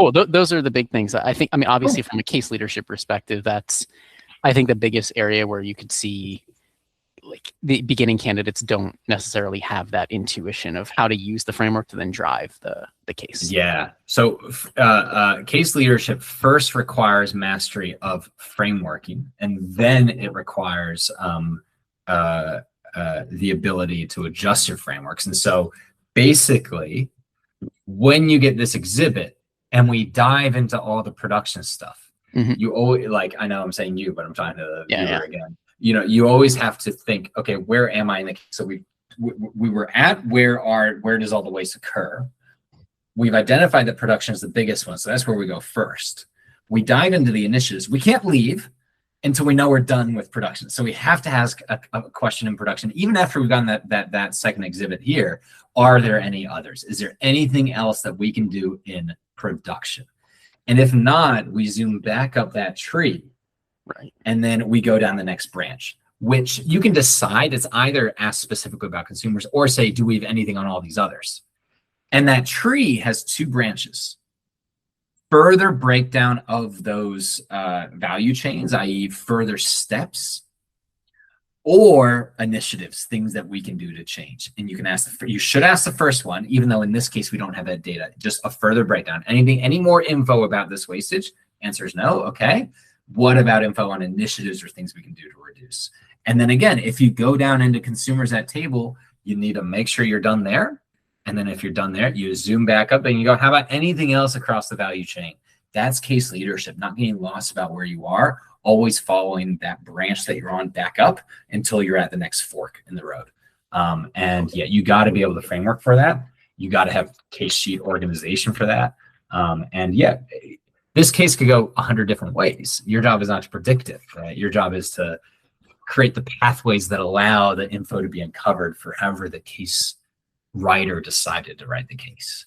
Oh, those are the big things. I think, I mean, obviously from a case leadership perspective, that's, I think, the biggest area where you could see like the beginning candidates don't necessarily have that intuition of how to use the framework to then drive the case. Yeah. So case leadership first requires mastery of frameworking, and then it requires the ability to adjust your frameworks. And so basically, when you get this exhibit and we dive into all the production stuff, you always, like, I know I'm saying you, but I'm trying to viewer again. You know, you always have to think, okay, where am I in the case? So we were at where does all the waste occur? We've identified that production is the biggest one, so that's where we go first. We dive into the initiatives. We can't leave until we know we're done with production. So we have to ask a question in production, even after we've gotten that second exhibit here. Are there any others? Is there anything else that we can do in production? And if not, we zoom back up that tree. Right. And then we go down the next branch, which you can decide. It's either ask specifically about consumers or say, do we have anything on all these others? And that tree has two branches. Further breakdown of those value chains, i.e. further steps, or initiatives, things that we can do to change. And you can ask, you should ask the first one, even though in this case we don't have that data, just a further breakdown. Any more info about this wastage? Answer is no. Okay. What about info on initiatives or things we can do to reduce? And then again, if you go down into consumers at table, you need to make sure you're done there. And then if you're done there, you zoom back up and you go, how about anything else across the value chain? That's case leadership, not getting lost about where you are, always following that branch that you're on back up until you're at the next fork in the road. And yeah, you got to be able to framework for that. You got to have case sheet organization for that. And yeah, this case could go 100 different ways. Your job is not to predict it, right? Your job is to create the pathways that allow the info to be uncovered for however the case writer decided to write the case.